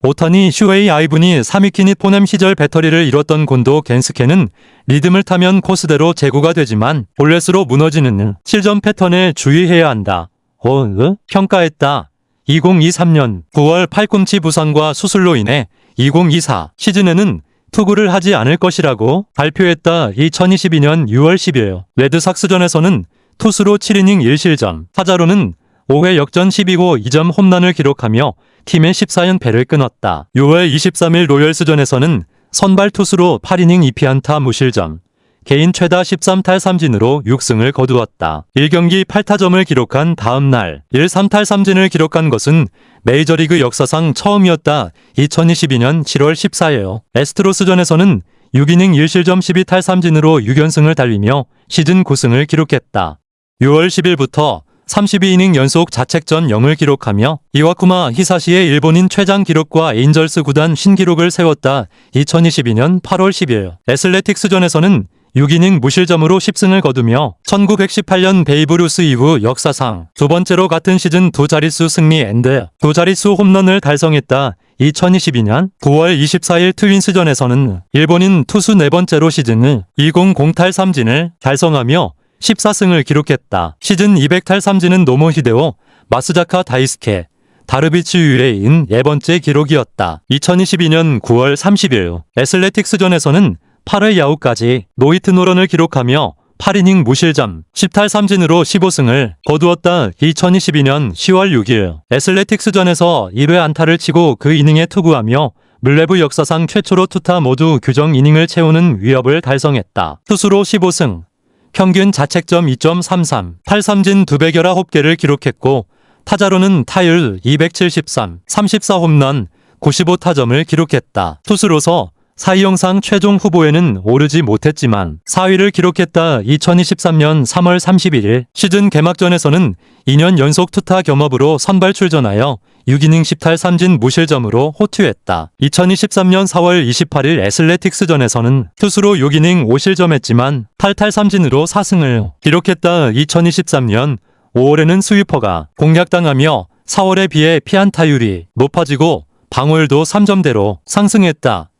오타니 슈웨이 아이브니 사미키니 포넴 시절 배터리를 잃었던 곤도 겐스케는 리듬을 타면 코스대로 제구가 되지만 볼넷으로 무너지는 실점 패턴에 주의해야 한다. 평가했다. 2023년 9월 팔꿈치 부상과 수술로 인해 2024 시즌에는 투구를 하지 않을 것이라고 발표했다. 2022년 6월 10일 레드삭스전에서는 투수로 7이닝 1실점, 타자로는 5회 역전 12호 2점 홈런을 기록하며 팀의 14연패를 끊었다. 6월 23일 로열스전에서는 선발 투수로 8이닝 2피안타 무실점, 개인 최다 13탈3진으로 6승을 거두었다. 1경기 8타점을 기록한 다음 날 1-3탈3진을 기록한 것은 메이저리그 역사상 처음이었다. 2022년 7월 14일 에스트로스전에서는 6이닝 1실점 12탈3진으로 6연승을 달리며 시즌 9승을 기록했다. 6월 10일부터 32이닝 연속 자책점 0을 기록하며 이와쿠마 히사시의 일본인 최장 기록과 에인절스 구단 신기록을 세웠다. 2022년 8월 10일 애슬레틱스전에서는 6이닝 무실점으로 10승을 거두며 1918년 베이브루스 이후 역사상 두 번째로 같은 시즌 두 자릿수 승리 앤드 두 자릿수 홈런을 달성했다. 2022년 9월 24일 트윈스전에서는 일본인 투수 네 번째로 시즌을 200탈3진을 달성하며 14승을 기록했다. 시즌 200탈3진은 노모 히데오, 마스자카 다이스케, 다르비치 유레인 네 번째 기록이었다. 2022년 9월 30일 애슬레틱스전에서는 8회 야후까지 노히트 노런을 기록하며 8이닝 무실점 10탈3진으로 15승을 거두었다. 2022년 10월 6일 애슬레틱스전에서 1회 안타를 치고 그 이닝에 투구하며 물레브 역사상 최초로 투타 모두 규정 이닝을 채우는 위협을 달성했다. 투수로 15승, 평균 자책점 2.33, 탈삼진 219개를 기록했고 타자로는 타율 273, 34홈런, 95타점을 기록했다. 투수로서 사이영상 최종 후보에는 오르지 못했지만 4위를 기록했다. 2023년 3월 31일 시즌 개막전에서는 2년 연속 투타 겸업으로 선발 출전하여 6이닝 10탈3진 무실점으로 호투했다. 2023년 4월 28일 애슬레틱스전에서는 투수로 6이닝 5실점했지만 8탈3진으로 4승을 기록했다. 2023년 5월에는 스위퍼가 공략당하며 4월에 비해 피안타율이 높아지고 방어율도 3점대로 상승했다.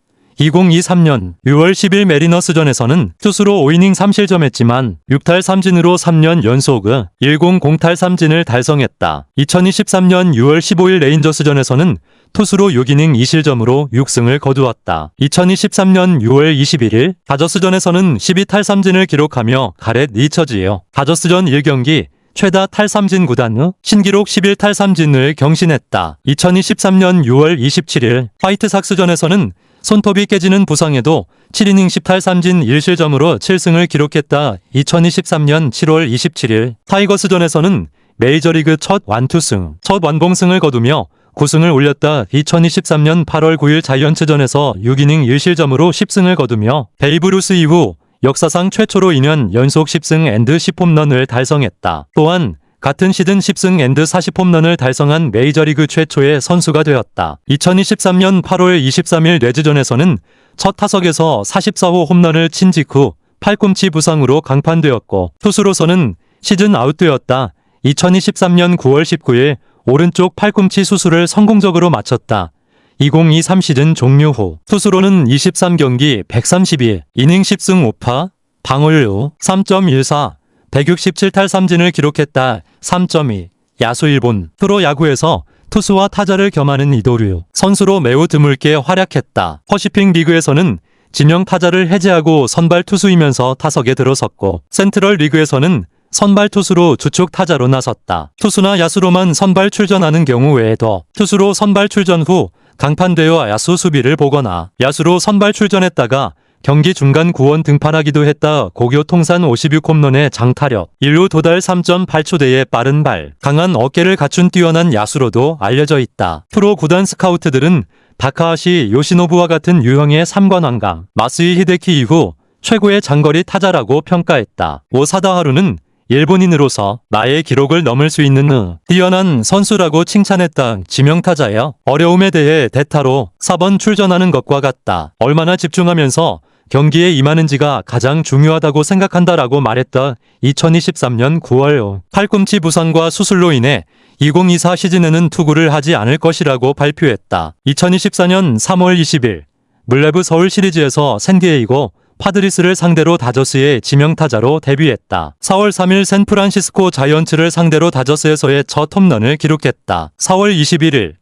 2023년 6월 10일 메리너스전에서는 투수로 5이닝 3실점했지만 6탈3진으로 3년 연속 100탈3진을 달성했다. 2023년 6월 15일 레인저스전에서는 투수로 6이닝 2실점으로 6승을 거두었다. 2023년 6월 21일 다저스전에서는 12탈3진을 기록하며 가렛 리처지요. 다저스전 1경기 최다 탈삼진 구단 후 신기록 11탈삼진을 경신했다. 2023년 6월 27일 화이트삭스전에서는 손톱이 깨지는 부상에도 7이닝 10탈삼진 1실점으로 7승을 기록했다. 2023년 7월 27일 타이거스전에서는 메이저리그 첫 완투승, 첫 완봉승을 거두며 9승을 올렸다. 2023년 8월 9일 자이언츠전에서 6이닝 1실점으로 10승을 거두며 베이브루스 이후 역사상 최초로 2년 연속 10승 앤드 10홈런을 달성했다. 또한 같은 시즌 10승 앤드 40홈런을 달성한 메이저리그 최초의 선수가 되었다. 2023년 8월 23일 레즈전에서는 첫 타석에서 44호 홈런을 친 직후 팔꿈치 부상으로 강판되었고 투수로서는 시즌 아웃되었다. 2023년 9월 19일 오른쪽 팔꿈치 수술을 성공적으로 마쳤다. 2023 시즌 종료 후 투수로는 23경기 132, 이닝 10승 5파, 방어율 3.14, 167탈삼진을 기록했다. 3.2, 야수 일본 프로야구에서 투수와 타자를 겸하는 이도류 선수로 매우 드물게 활약했다. 퍼시픽 리그에서는 지명 타자를 해제하고 선발 투수이면서 타석에 들어섰고 센트럴 리그에서는 선발 투수로 주축 타자로 나섰다. 투수나 야수로만 선발 출전하는 경우 외에도 투수로 선발 출전 후 강판되어 야수 수비를 보거나 야수로 선발 출전했다가 경기 중간 구원 등판하기도 했다. 고교 통산 56홈런의 장타력, 인루 도달 3.8초대의 빠른 발, 강한 어깨를 갖춘 뛰어난 야수로도 알려져 있다. 프로 구단 스카우트들은 다카하시 요시노부와 같은 유형의 3관왕강, 마스이 히데키 이후 최고의 장거리 타자라고 평가했다. 오사다하루는 일본인으로서 나의 기록을 넘을 수 있는 뛰어난 선수라고 칭찬했다. 지명타자여 어려움에 대해 대타로 4번 출전하는 것과 같다. 얼마나 집중하면서 경기에 임하는지가 가장 중요하다고 생각한다라고 말했다. 2023년 9월 팔꿈치 부상과 수술로 인해 2024 시즌에는 투구를 하지 않을 것이라고 발표했다. 2024년 3월 20일 물레브 서울 시리즈에서 샌디에이고 파드리스를 상대로 다저스의 지명타자로 데뷔했다. 4월 3일 샌프란시스코 자이언츠를 상대로 다저스에서의 첫 홈런을 기록했다. 4월 21일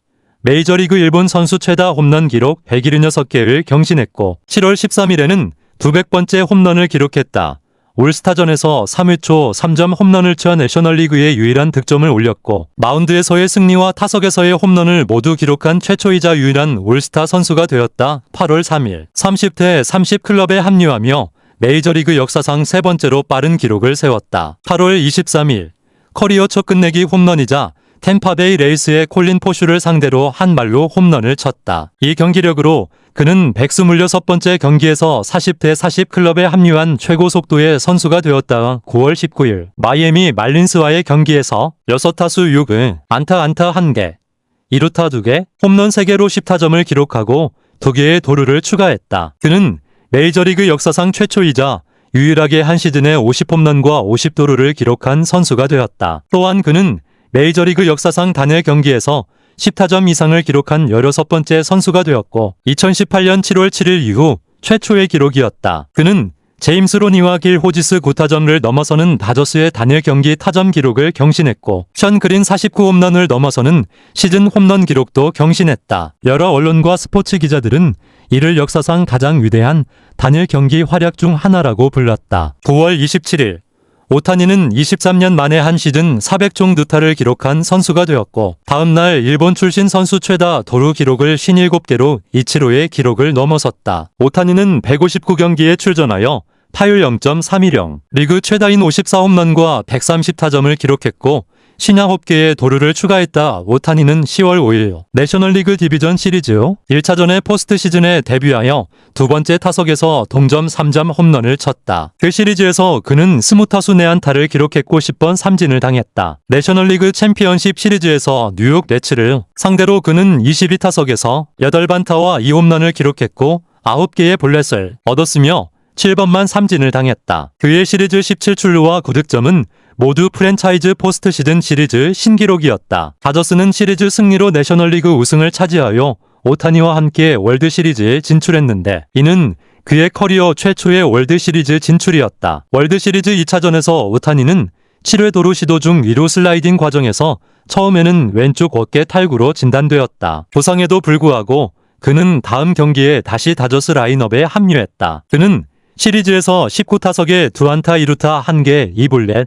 메이저리그 일본 선수 최다 홈런 기록 176개를 경신했고 7월 13일에는 200번째 홈런을 기록했다. 올스타전에서 3회 초 3점 홈런을 쳐 내셔널리그의 유일한 득점을 올렸고 마운드에서의 승리와 타석에서의 홈런을 모두 기록한 최초이자 유일한 올스타 선수가 되었다. 8월 3일 30대 30클럽에 합류하며 메이저리그 역사상 세 번째로 빠른 기록을 세웠다. 8월 23일 커리어 첫 끝내기 홈런이자 템파베이 레이스의 콜린 포슈를 상대로 한 말로 홈런을 쳤다. 이 경기력으로 그는 126번째 경기에서 40대 40 클럽에 합류한 최고 속도의 선수가 되었다. 9월 19일 마이애미 말린스와의 경기에서 6타수 6은 안타 1개, 2루타 2개, 홈런 3개로 10타점을 기록하고 2개의 도루를 추가했다. 그는 메이저리그 역사상 최초이자 유일하게 한 시즌에 50홈런과 50도루를 기록한 선수가 되었다. 또한 그는 메이저리그 역사상 단일 경기에서 10타점 이상을 기록한 16번째 선수가 되었고 2018년 7월 7일 이후 최초의 기록이었다. 그는 제임스 로니와 길 호지스 9타점을 넘어서는 다저스의 단일 경기 타점 기록을 경신했고 션 그린 49홈런을 넘어서는 시즌 홈런 기록도 경신했다. 여러 언론과 스포츠 기자들은 이를 역사상 가장 위대한 단일 경기 활약 중 하나라고 불렀다. 9월 27일 오타니는 23년 만에 한 시즌 400종 두타를 기록한 선수가 되었고 다음날 일본 출신 선수 최다 도루 기록을 57개로 이치로의 기록을 넘어섰다. 오타니는 159경기에 출전하여 타율 0.310, 리그 최다인 54홈런과 130타점을 기록했고 신야홉개의 도루를 추가했다. 오타니는 10월 5일 내셔널리그 디비전 시리즈 1차전의 포스트 시즌에 데뷔하여 두 번째 타석에서 동점 3점 홈런을 쳤다. 그 시리즈에서 그는 20타수 내안타를 기록했고 10번 삼진을 당했다. 내셔널리그 챔피언십 시리즈에서 뉴욕 매츠를 상대로 그는 22타석에서 8반타와 2홈런을 기록했고 9개의 볼넷을 얻었으며 7번만 삼진을 당했다. 그의 시리즈 17출루와 9득점은 모두 프랜차이즈 포스트 시즌 시리즈 신기록이었다. 다저스는 시리즈 승리로 내셔널리그 우승을 차지하여 오타니와 함께 월드 시리즈에 진출했는데 이는 그의 커리어 최초의 월드 시리즈 진출이었다. 월드 시리즈 2차전에서 오타니는 7회 도루 시도 중 2루 슬라이딩 과정에서 처음에는 왼쪽 어깨 탈구로 진단되었다. 부상에도 불구하고 그는 다음 경기에 다시 다저스 라인업에 합류했다. 그는 시리즈에서 19타석에 2안타 2루타 1개 2볼넷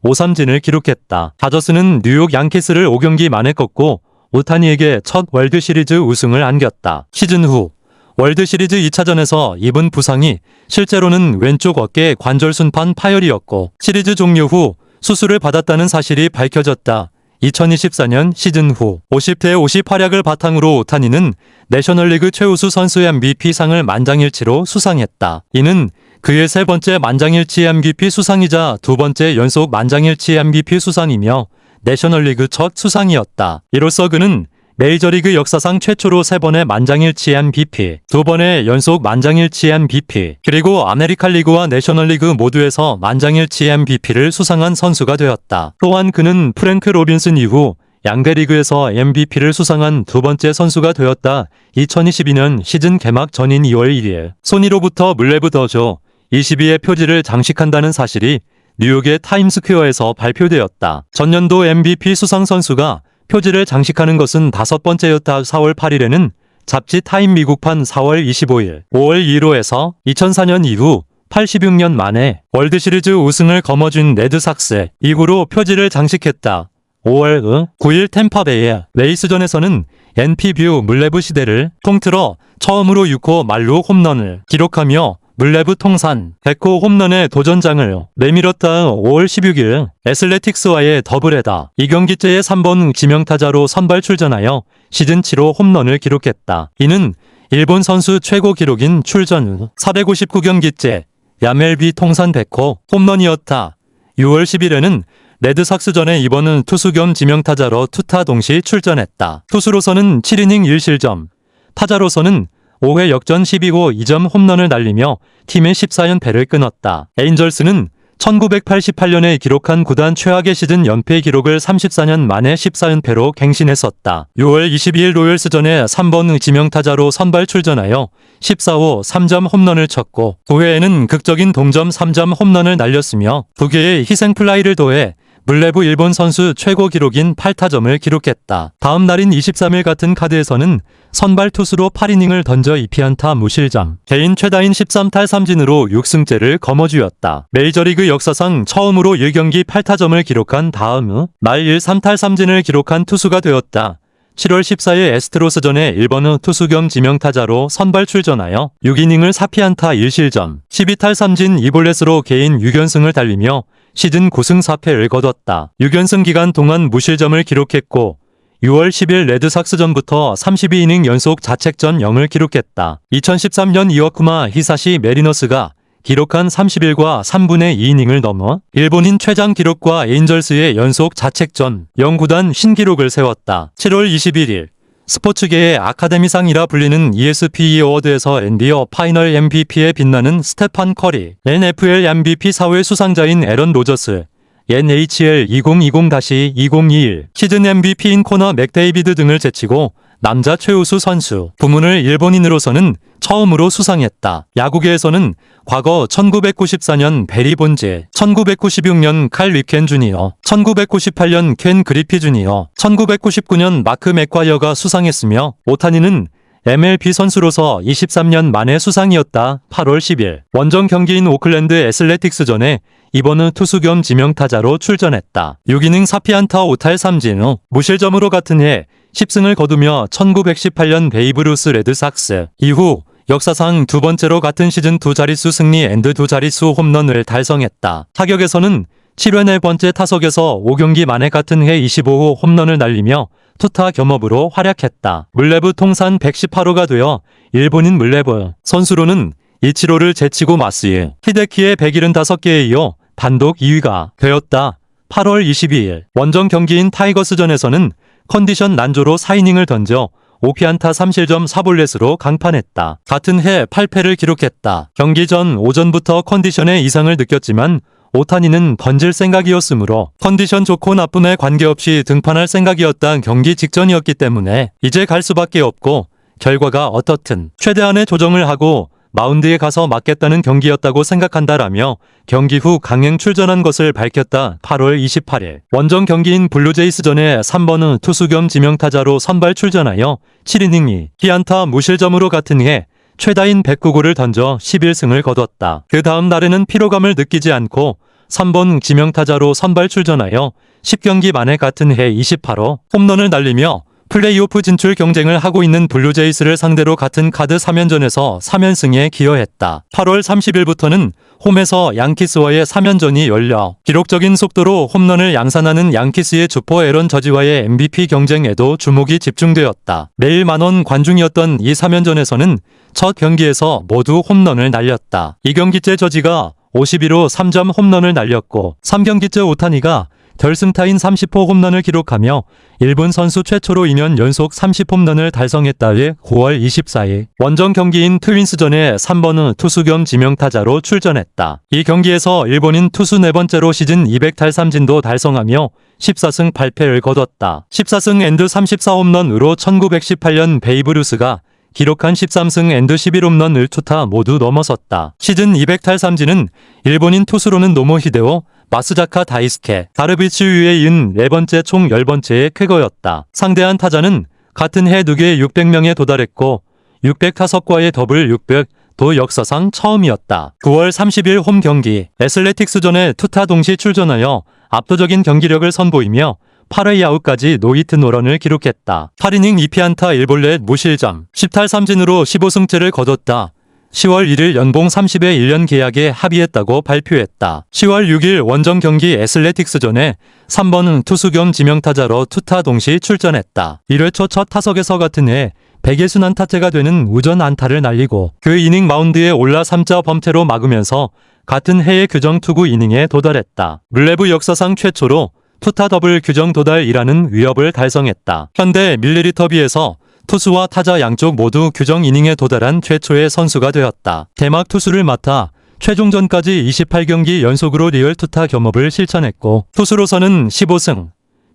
5삼진을 기록했다. 다저스는 뉴욕 양키스를 5경기 만에 꺾고 오타니에게 첫 월드 시리즈 우승을 안겼다. 시즌 후 월드 시리즈 2차전에서 입은 부상이 실제로는 왼쪽 어깨 관절 순판 파열이었고 시리즈 종료 후 수술을 받았다는 사실이 밝혀졌다. 2024년 시즌 후 50대 50 활약을 바탕으로 오타니는 내셔널리그 최우수 선수 MVP상을 만장일치로 수상했다. 이는 그의 세 번째 만장일치 MVP 수상이자 두 번째 연속 만장일치 MVP 수상이며 내셔널리그 첫 수상이었다. 이로써 그는 메이저리그 역사상 최초로 3번의 만장일치 MVP, 2번의 연속 만장일치 MVP, 그리고 아메리칸 리그와 내셔널리그 모두에서 만장일치 MVP를 수상한 선수가 되었다. 또한 그는 프랭크 로빈슨 이후 양대 리그에서 MVP를 수상한 두 번째 선수가 되었다. 2022년 시즌 개막 전인 2월 1일 소니로부터 물레브 더저 22의 표지를 장식한다는 사실이 뉴욕의 타임스퀘어에서 발표되었다. 전년도 MVP 수상 선수가 표지를 장식하는 것은 5번째였다. 4월 8일에는 잡지 타임 미국판 4월 25일 5월 1호에서 2004년 이후 86년 만에 월드시리즈 우승을 거머쥔 레드삭스 이후로 표지를 장식했다. 5월 9일 템파베이의 레이스전에서는 NP뷰 물레브 시대를 통틀어 처음으로 6호 말루 홈런을 기록하며 물레브 통산 100호 홈런의 도전장을 내밀었다. 5월 16일 애슬레틱스와의 더블헤더 2경기째의 3번 지명타자로 선발 출전하여 시즌 7호 홈런을 기록했다. 이는 일본 선수 최고 기록인 출전 후 459경기째 야멜비 통산 100호 홈런이었다. 6월 10일에는 레드삭스전에 이번은 투수 겸 지명타자로 투타 동시 출전했다. 투수로서는 7이닝 1실점, 타자로서는 5회 역전 12호 2점 홈런을 날리며 팀의 14연패를 끊었다. 에인절스는 1988년에 기록한 구단 최악의 시즌 연패 기록을 34년 만에 14연패로 갱신했었다. 6월 22일 로열스전에 3번 지명타자로 선발 출전하여 14호 3점 홈런을 쳤고 9회에는 극적인 동점 3점 홈런을 날렸으며 2개의 희생플라이를 더해 물레부 일본 선수 최고 기록인 8타점을 기록했다. 다음 날인 23일 같은 카드에서는 선발 투수로 8이닝을 던져 2피안타 무실점, 개인 최다인 13탈 3진으로 6승째를 거머쥐었다. 메이저리그 역사상 처음으로 1경기 8타점을 기록한 다음 날 1-3탈 3진을 기록한 투수가 되었다. 7월 14일 에스트로스전에 1번 투수 겸 지명타자로 선발 출전하여 6이닝을 4피안타 1실점, 12탈 3진 2볼넷으로 개인 6연승을 달리며 시즌 9승 4패를 거뒀다. 6연승 기간 동안 무실점을 기록했고 6월 10일 레드삭스전부터 32이닝 연속 자책전 0을 기록했다. 2013년 이와쿠마 히사시 메리너스가 기록한 31과 3분의 2이닝을 넘어 일본인 최장 기록과 에인절스의 연속 자책전 0구단 신기록을 세웠다. 7월 21일 스포츠계의 아카데미상이라 불리는 ESPY 어워드에서 NBA 파이널 MVP에 빛나는 스테판 커리, NFL MVP 4회 수상자인 애런 로저스, NHL 2020-2021 시즌 MVP인 코너 맥데이비드 등을 제치고 남자 최우수 선수 부문을 일본인으로서는 처음으로 수상했다. 야구계에서는 과거 1994년 베리 본즈, 1996년 칼 리켄 주니어, 1998년 켄 그리피 주니어, 1999년 마크 맥과이어가 수상했으며 오타니는 MLB 선수로서 23년 만에 수상이었다. 8월 10일 원정 경기인 오클랜드 애슬레틱스전에 이번 투수 겸 지명타자로 출전했다. 6이닝 4피안타 5탈 3진 후 무실점으로 같은 해 10승을 거두며 1918년 베이브루스 레드삭스 이후 역사상 두 번째로 같은 시즌 두 자릿수 승리 앤드 두 자릿수 홈런을 달성했다. 타격에서는 7회 네 번째 타석에서 5경기 만에 같은 해 25호 홈런을 날리며 투타 겸업으로 활약했다. 물레부 통산 118호가 되어 일본인 물레부 선수로는 이치로를 제치고 마스에 히데키의 175개에 이어 단독 2위가 되었다. 8월 22일 원정 경기인 타이거스전에서는 컨디션 난조로 4이닝을 던져 5피안타 3실점 4볼넷으로 강판했다. 같은 해 8패를 기록했다. 경기 전 오전부터 컨디션에 이상을 느꼈지만 오타니는 던질 생각이었으므로 컨디션 좋고 나쁨에 관계없이 등판할 생각이었다. 경기 직전이었기 때문에 이제 갈 수밖에 없고 결과가 어떻든 최대한의 조정을 하고 마운드에 가서 맞겠다는 경기였다고 생각한다라며 경기 후 강행 출전한 것을 밝혔다. 8월 28일 원정 경기인 블루제이스전에 3번 투수 겸 지명타자로 선발 출전하여 7이닝 2피안타 무실점으로 같은 해 최다인 109구를 던져 11승을 거뒀다. 그 다음 날에는 피로감을 느끼지 않고 3번 지명타자로 선발 출전하여 10경기 만에 같은 해 28호 홈런을 날리며 플레이오프 진출 경쟁을 하고 있는 블루제이스를 상대로 같은 카드 3연전에서 3연승에 기여했다. 8월 30일부터는 홈에서 양키스와의 3연전이 열려 기록적인 속도로 홈런을 양산하는 양키스의 주포 에런 저지와의 MVP 경쟁에도 주목이 집중되었다. 매일 만원 관중이었던 이 3연전에서는 첫 경기에서 모두 홈런을 날렸다. 2경기째 저지가 51호 3점 홈런을 날렸고 3경기째 오타니가 결승타인 30호 홈런을 기록하며 일본 선수 최초로 2년 연속 30홈런을 달성했다. 9월 24일 원정 경기인 트윈스전에 3번 투수 겸 지명타자로 출전했다. 이 경기에서 일본인 투수 네 번째로 시즌 200탈 3진도 달성하며 14승 8패를 거뒀다. 14승 앤드 34홈런으로 1918년 베이브루스가 기록한 13승 앤드 11홈런을 투타 모두 넘어섰다. 시즌 200탈 3진은 일본인 투수로는 노모 히데오, 마스자카 다이스케, 다르비츠유에 이은 네 번째 총 10번째의 쾌거였다. 상대한 타자는 같은 해 2개 600명에 도달했고 600타석과의 더블 600도 역사상 처음이었다. 9월 30일 홈 경기 애슬레틱스전에 투타 동시 출전하여 압도적인 경기력을 선보이며 8회 야구까지 노히트 노런을 기록했다. 8이닝 2피안타 1볼넷 무실점 10탈 3진으로 15승째를 거뒀다. 10월 1일 연봉 30에 1년 계약에 합의했다고 발표했다. 10월 6일 원정 경기 애슬레틱스전에 3번 투수 겸 지명타자로 투타 동시 출전했다. 1회 초 첫 타석에서 같은 해 100의 순안타째가 되는 우전 안타를 날리고 그 이닝 마운드에 올라 3자 범퇴로 막으면서 같은 해의 규정 투구 이닝에 도달했다. 물레부 역사상 최초로 투타 더블 규정 도달이라는 위협을 달성했다. 현대 밀리리터비에서 투수와 타자 양쪽 모두 규정 이닝에 도달한 최초의 선수가 되었다. 개막 투수를 맡아 최종전까지 28경기 연속으로 리얼 투타 겸업을 실천했고 투수로서는 15승,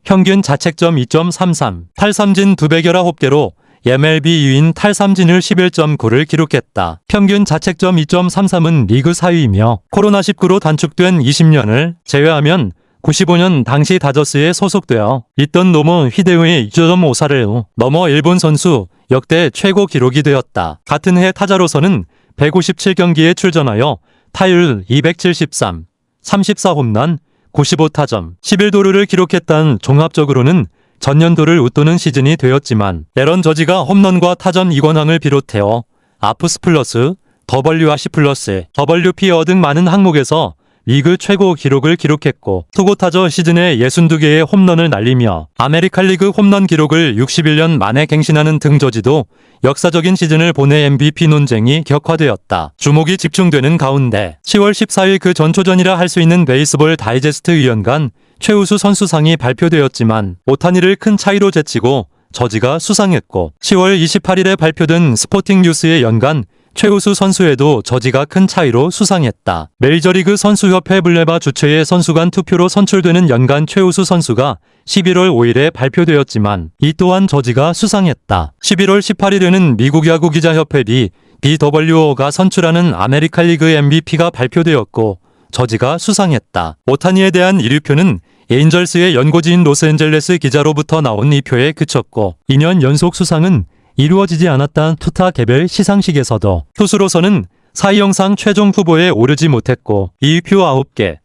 평균 자책점 2.33, 탈삼진 219개로 MLB 2위인 탈삼진을 11.9를 기록했다. 평균 자책점 2.33은 리그 4위이며 코로나19로 단축된 20년을 제외하면 95년 당시 다저스에 소속되어 있던 노모 히데우의 2.54를 넘어 일본 선수 역대 최고 기록이 되었다. 같은 해 타자로서는 157경기에 출전하여 타율 273, 34홈런, 95타점, 11도루를 기록했던 종합적으로는 전년도를 웃도는 시즌이 되었지만 에런 저지가 홈런과 타점 2관왕을 비롯해어 아프스 플러스, WRC 플러스, WP어 등 많은 항목에서 리그 최고 기록을 기록했고 투고타저 시즌에 62개의 홈런을 날리며 아메리칸 리그 홈런 기록을 61년 만에 갱신하는 등 저지도 역사적인 시즌을 보내 MVP 논쟁이 격화되었다. 주목이 집중되는 가운데 10월 14일 그 전초전이라 할 수 있는 베이스볼 다이제스트 위원간 최우수 선수상이 발표되었지만 오타니를 큰 차이로 제치고 저지가 수상했고 10월 28일에 발표된 스포팅 뉴스의 연간 최우수 선수에도 저지가 큰 차이로 수상했다. 메이저리그 선수협회 블레바 주최의 선수간 투표로 선출되는 연간 최우수 선수가 11월 5일에 발표되었지만 이 또한 저지가 수상했다. 11월 18일에는 미국 야구 기자협회 BWO가 선출하는 아메리칸 리그 MVP가 발표되었고 저지가 수상했다. 오타니에 대한 1위표는 에인절스의 연고지인 로스앤젤레스 기자로부터 나온 이 표에 그쳤고 2년 연속 수상은 이루어지지 않았던 투타 개별 시상식에서도 투수로서는 사이 영상 최종 후보에 오르지 못했고 2위표 9개,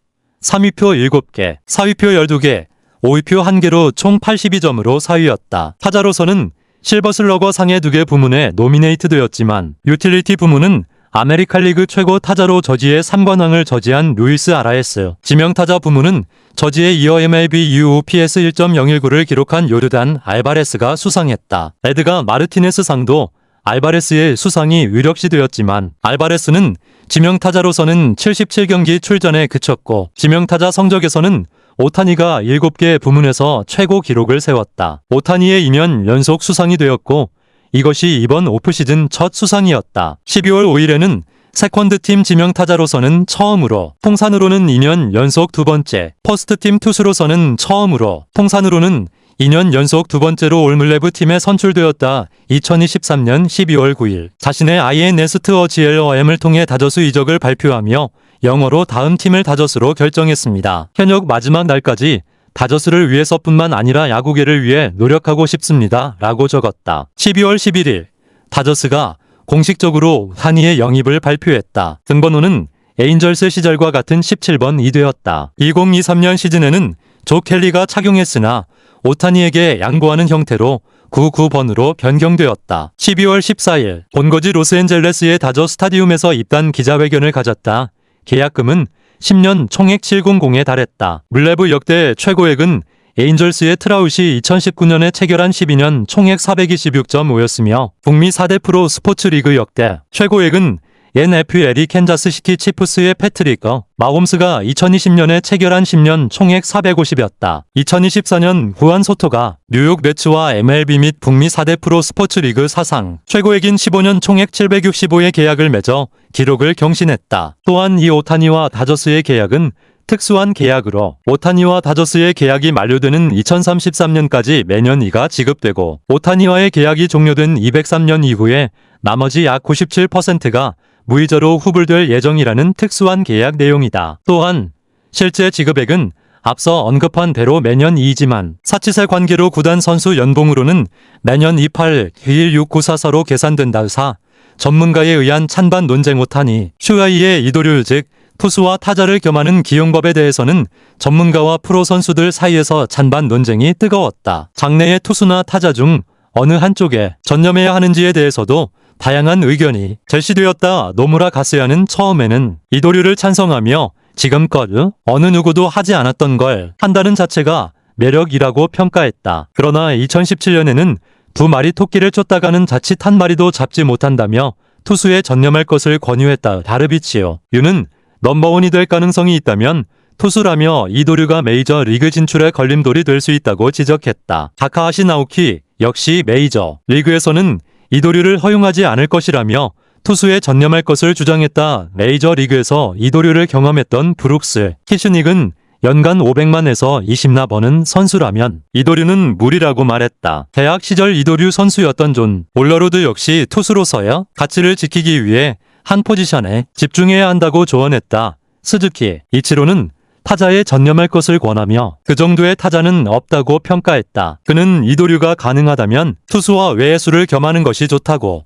3위표 7개, 4위표 12개, 5위표 1개로 총 82점으로 4위였다. 타자로서는 실버슬러거 상해 2개 부문에 노미네이트 되었지만 유틸리티 부문은 아메리칸 리그 최고 타자로 저지의 3관왕을 저지한 루이스 아라에스, 지명타자 부문은 저지에 이어 MLB UOPS 1.019를 기록한 요르단 알바레스가 수상했다. 에드가 마르티네스 상도 알바레스의 수상이 유력시되었지만 알바레스는 지명타자로서는 77경기 출전에 그쳤고 지명타자 성적에서는 오타니가 7개 부문에서 최고 기록을 세웠다. 오타니의 2년 연속 수상이 되었고 이것이 이번 오프시즌 첫 수상이었다. 12월 5일에는 세컨드팀 지명타자로서는 처음으로, 통산으로는 2년 연속 두 번째, 퍼스트팀 투수로서는 처음으로, 통산으로는 2년 연속 두 번째로 올물레브 팀에 선출되었다. 2023년 12월 9일 자신의 INS트어 GLOM을 통해 다저스 이적을 발표하며 영어로 다음 팀을 다저스로 결정했습니다. 현역 마지막 날까지 다저스를 위해서뿐만 아니라 야구계를 위해 노력하고 싶습니다. 라고 적었다. 12월 11일 다저스가 공식적으로 오타니의 영입을 발표했다. 등번호는 에인절스 시절과 같은 17번이 되었다. 2023년 시즌에는 조 켈리가 착용했으나 오타니에게 양보하는 형태로 99번으로 변경되었다. 12월 14일 본거지 로스앤젤레스의 다저 스타디움에서 입단 기자회견을 가졌다. 계약금은 10년 총액 700에 달했다. 물레브 역대 최고액은 에인절스의 트라웃이 2019년에 체결한 12년 총액 426.5였으며 북미 4대 프로 스포츠 리그 역대 최고액은 NFL이 캔자스시티 치프스의 패트릭 마홈스가 2020년에 체결한 10년 총액 450이었다. 2024년 후안 소토가 뉴욕 매츠와 MLB 및 북미 4대 프로 스포츠 리그 사상 최고액인 15년 총액 765의 계약을 맺어 기록을 경신했다. 또한 이 오타니와 다저스의 계약은 특수한 계약으로 오타니와 다저스의 계약이 만료되는 2033년까지 매년 이가 지급되고 오타니와의 계약이 종료된 203년 이후에 나머지 약 97%가 무이자로 후불될 예정이라는 특수한 계약 내용이다. 또한 실제 지급액은 앞서 언급한 대로 매년 2이지만 사치세 관계로 구단 선수 연봉으로는 매년 28,16944로 계산된다. 사 전문가에 의한 찬반 논쟁 오타니 슈아이의 이도류 즉 투수와 타자를 겸하는 기용법에 대해서는 전문가와 프로 선수들 사이에서 찬반 논쟁이 뜨거웠다. 장내의 투수나 타자 중 어느 한쪽에 전념해야 하는지에 대해서도 다양한 의견이 제시되었다. 노무라 가스야는 처음에는 이도류를 찬성하며 지금껏 어느 누구도 하지 않았던 걸 한다는 자체가 매력이라고 평가했다. 그러나 2017년에는 두 마리 토끼를 쫓다가는 자칫 한 마리도 잡지 못한다며 투수에 전념할 것을 권유했다. 다르비치오 유는 넘버원이 될 가능성이 있다면 투수라며 이도류가 메이저 리그 진출에 걸림돌이 될 수 있다고 지적했다. 다카하시 나오키 역시 메이저 리그에서는 이도류를 허용하지 않을 것이라며 투수에 전념할 것을 주장했다. 메이저 리그에서 이도류를 경험했던 브룩스 키슈닉은 연간 500만에서 20나 버는 선수라면 이도류는 무리라고 말했다. 대학 시절 이도류 선수였던 존 올러로드 역시 투수로서의 가치를 지키기 위해 한 포지션에 집중해야 한다고 조언했다. 스즈키 이치로는 타자에 전념할 것을 권하며 그 정도의 타자는 없다고 평가했다. 그는 이도류가 가능하다면 투수와 외야수를 겸하는 것이 좋다고.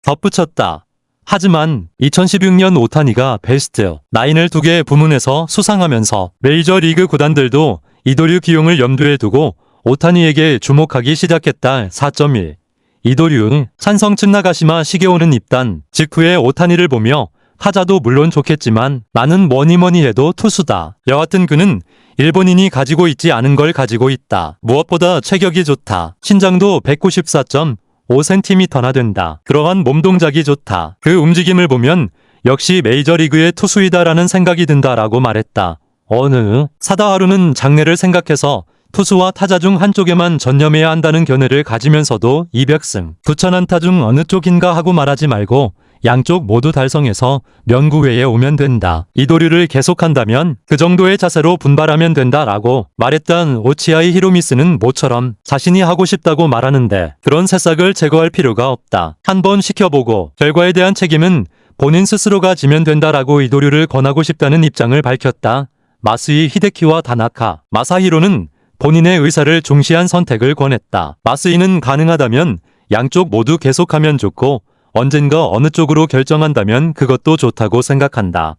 덧붙였다. 하지만 2016년 오타니가 베스트 9을 2개 부문에서 수상하면서 메이저리그 구단들도 이도류 기용을 염두에 두고 오타니에게 주목하기 시작했다. 4.1 이도류 산성 츠나가시마 시게오는 입단 직후에 오타니를 보며 타자도 물론 좋겠지만 나는 뭐니뭐니 해도 투수다. 여하튼 그는 일본인이 가지고 있지 않은 걸 가지고 있다. 무엇보다 체격이 좋다. 신장도 194.5cm나 된다. 그러한 몸동작이 좋다. 그 움직임을 보면 역시 메이저리그의 투수이다라는 생각이 든다라고 말했다. 어느 사다하루는 장래를 생각해서 투수와 타자 중 한쪽에만 전념해야 한다는 견해를 가지면서도 200승 9,000안타 중 어느 쪽인가 하고 말하지 말고 양쪽 모두 달성해서 면구회에 오면 된다. 이도류를 계속한다면 그 정도의 자세로 분발하면 된다라고 말했던 오치아이 히로미스는 모처럼 자신이 하고 싶다고 말하는데 그런 새싹을 제거할 필요가 없다. 한번 시켜보고 결과에 대한 책임은 본인 스스로가 지면 된다라고 이도류를 권하고 싶다는 입장을 밝혔다. 마스이 히데키와 다나카 마사히로는 본인의 의사를 중시한 선택을 권했다. 마스이는 가능하다면 양쪽 모두 계속하면 좋고 언젠가 어느 쪽으로 결정한다면 그것도 좋다고 생각한다.